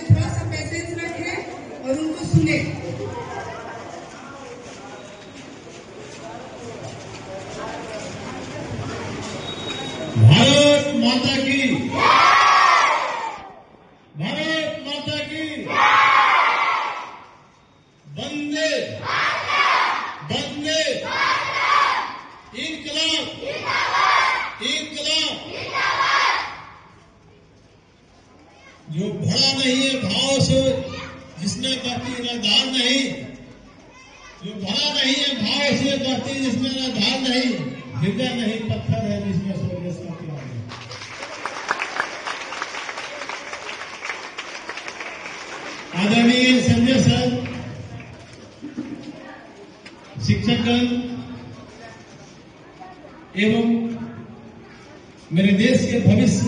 थोड़ा सा पेशेंस रखें और उनको सुने। भारत माता की, भारत माता की, वंदे वंदे इनकलाब इनकलाब। जो भरा नहीं है भाव से जिसमें करती न धार नहीं, जो भरा नहीं है भाव से करती जिसमें न धार नहीं, हृदय नहीं पत्थर है जिसमें स्वर्ग का प्यार है। आदरणीय संजय सर, शिक्षकगण एवं मेरे देश के भविष्य,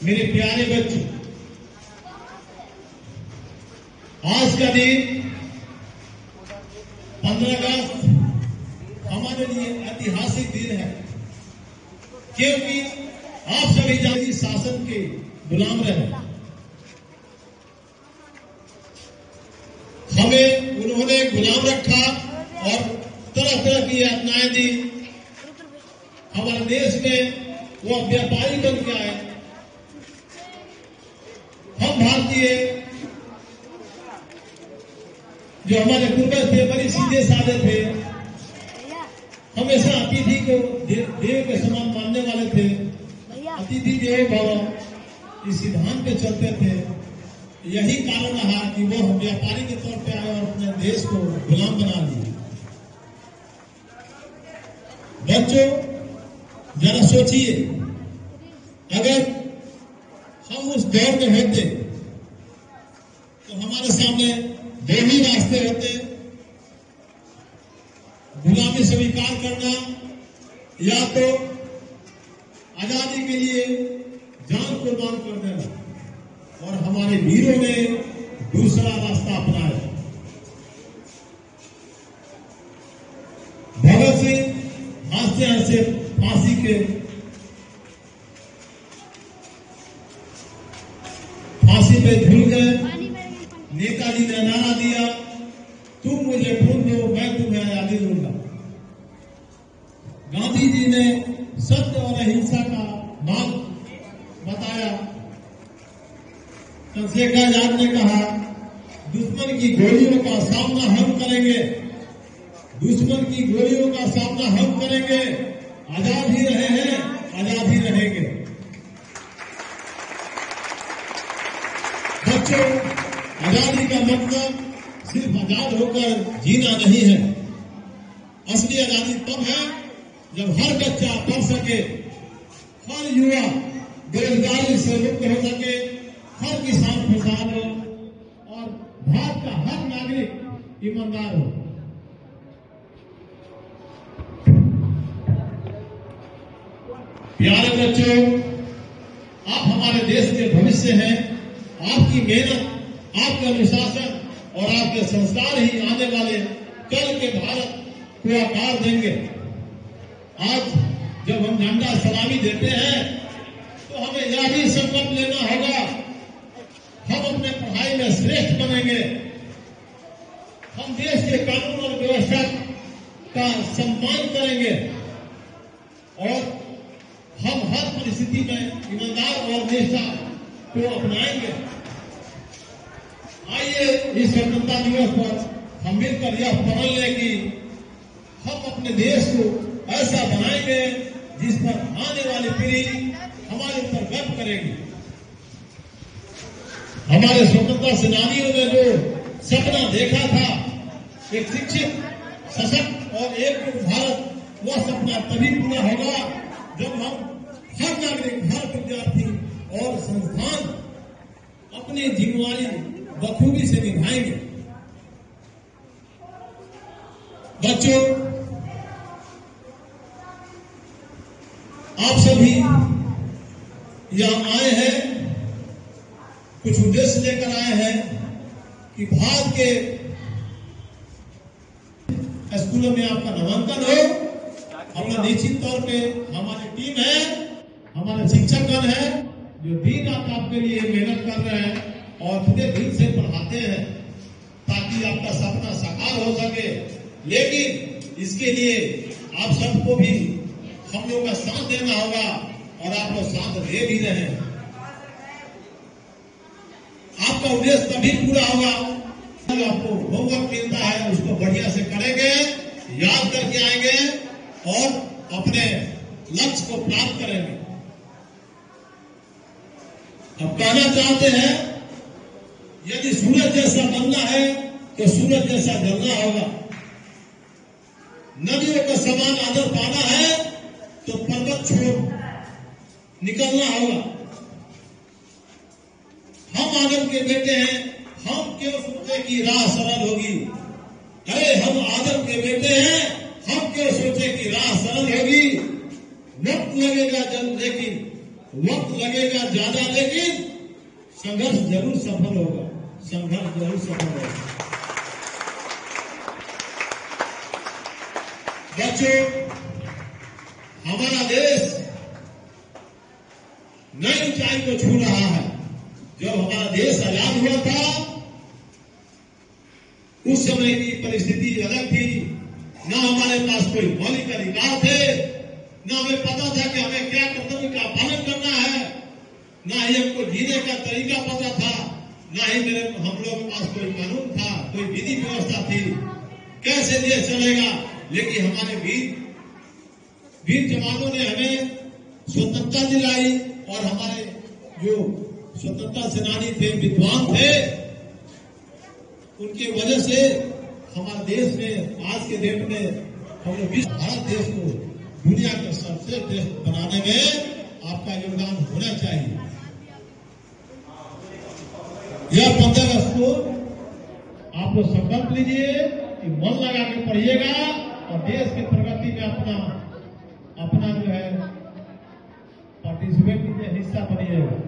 मेरे प्यारे बच्चों, आज का दिन 15 अगस्त हमारे लिए ऐतिहासिक दिन है, क्योंकि आप सभी जाति शासन के गुलाम रहे। हमें उन्होंने गुलाम रखा और तरह तरह की यातनाएं दी। हमारे देश में वो व्यापारी बन के आए। हम भारतीय जो हमारे पूर्वज थे बड़े सीधे साधे थे, हमेशा अतिथि को देव के समान मानने वाले थे। अतिथि देवो भव इस सिद्धांत पे चलते थे। यही कारण रहा कि वो व्यापारी के तौर पे आए और अपने देश को गुलाम बना लिए। बच्चों, जरा सोचिए, अगर हम उस दौर में होते तो हमारे सामने दो ही रास्ते होते, गुलामी स्वीकार करना या तो आजादी के लिए जान कुर्बान कर देना। और हमारे वीरों ने दूसरा रास्ता अपनाया। भगत सिंह हंसते हंसते फांसी पे झूल गए। नेताजी ने नारा दिया, तुम मुझे खून दो, मैं तुम्हें आजादी दूंगा। गांधी जी ने सत्य और अहिंसा का मार्ग बताया। चंद्रशेखर आजाद ने कहा, दुश्मन की गोलियों का सामना हम करेंगे, दुश्मन की गोलियों का सामना हम करेंगे। आजाद ही रहे हैं, आजाद ही रहेंगे। बच्चों, आजादी का मतलब सिर्फ आजाद होकर जीना नहीं है। असली आजादी तब है जब हर बच्चा पढ़ सके, हर युवा बेरोजगारी से मुक्त हो सके, हर किसान खुशहाल हो और भारत का हर नागरिक ईमानदार हो। प्यारे बच्चों, आप हमारे देश के भविष्य हैं। आपकी मेहनत, आपका अनुशासन और आपके संस्कार ही आने वाले कल के भारत को आकार देंगे। आज जब हम झंडा सलामी देते हैं तो हमें यह भी संकल्प लेना होगा, हम अपने पढ़ाई में श्रेष्ठ बनेंगे, हम देश के कानून और व्यवस्था का सम्मान करेंगे और हम हर परिस्थिति में ईमानदार और निष्ठा को अपनाएंगे। आइए इस स्वतंत्रता दिवस पर हम मिलकर यह प्रण लें कि हम अपने देश को ऐसा बनाएंगे जिस पर आने वाली पीढ़ी हमारे ऊपर गर्व करेगी। हमारे स्वतंत्रता सेनानियों ने जो सपना देखा था, एक शिक्षित, सशक्त और एकजुट भारत, वह सपना तभी पूरा होगा जब हम हर नागरिक, हर विद्यार्थी और संस्थान अपनी जिम्मेवारी बखूबी से निभाएंगे। बच्चों, आप सभी यहां आए हैं, कुछ उद्देश्य लेकर आए हैं कि भारत के स्कूलों में आपका नामांकन हो। हमने निश्चित तौर पे हमारी टीम है, हमारे शिक्षकगण हैं जो दिन रात आपके लिए मेहनत कर रहे हैं। और पूरे दिल से पढ़ाते हैं ताकि आपका सपना साकार हो सके। लेकिन इसके लिए आप सबको भी हम लोग का साथ देना होगा और आप लोग साथ दे भी रहे हैं। आपका उद्देश्य तभी पूरा होगा जब आपको होमवर्क मिलता है उसको बढ़िया से करेंगे, याद करके आएंगे और अपने लक्ष्य को प्राप्त करेंगे। अब कहना चाहते हैं यदि सूरज जैसा बनना है तो सूरज जैसा जलना होगा। नदियों का समान आदर पाना है तो पर्वत छोड़ निकलना होगा। हम आदम के बेटे हैं, हम क्यों सोचे कि राह सरल होगी। अरे हम आदम के बेटे हैं, हम क्यों सोचे कि राह सरल होगी। वक्त लगेगा वक्त लगेगा ज्यादा, लेकिन संघर्ष जरूर सफल होगा। संघर्ष जरूर सफल होगा। बच्चों, हमारा देश नई ऊंचाई को छू रहा है। जब हमारा देश आजाद हुआ था उस समय की परिस्थिति अलग थी। न हमारे पास कोई मौलिक अधिकार थे, न हमें पता था कि हमें क्या कर्तव्य का पालन करना है, न ही हमको जीने का तरीका पता था, न ही हम लोगों के पास कोई कानून था, कोई विधि व्यवस्था थी। कैसे देश चलेगा। लेकिन हमारे वीर जवानों ने हमें स्वतंत्रता दिलाई और हमारे जो स्वतंत्रता सेनानी थे, विद्वान थे, उनकी वजह से हमारे देश में आज के डेट में हम लोग भारत देश को दुनिया का सबसे देश बनाने में आपका योगदान होना चाहिए। यह 15 अगस्त को आप लोग संकल्प लीजिए कि मन लगा के पढ़िएगा और देश की प्रगति में अपना जो है पार्टिसिपेट कीजिए, हिस्सा बनिएगा।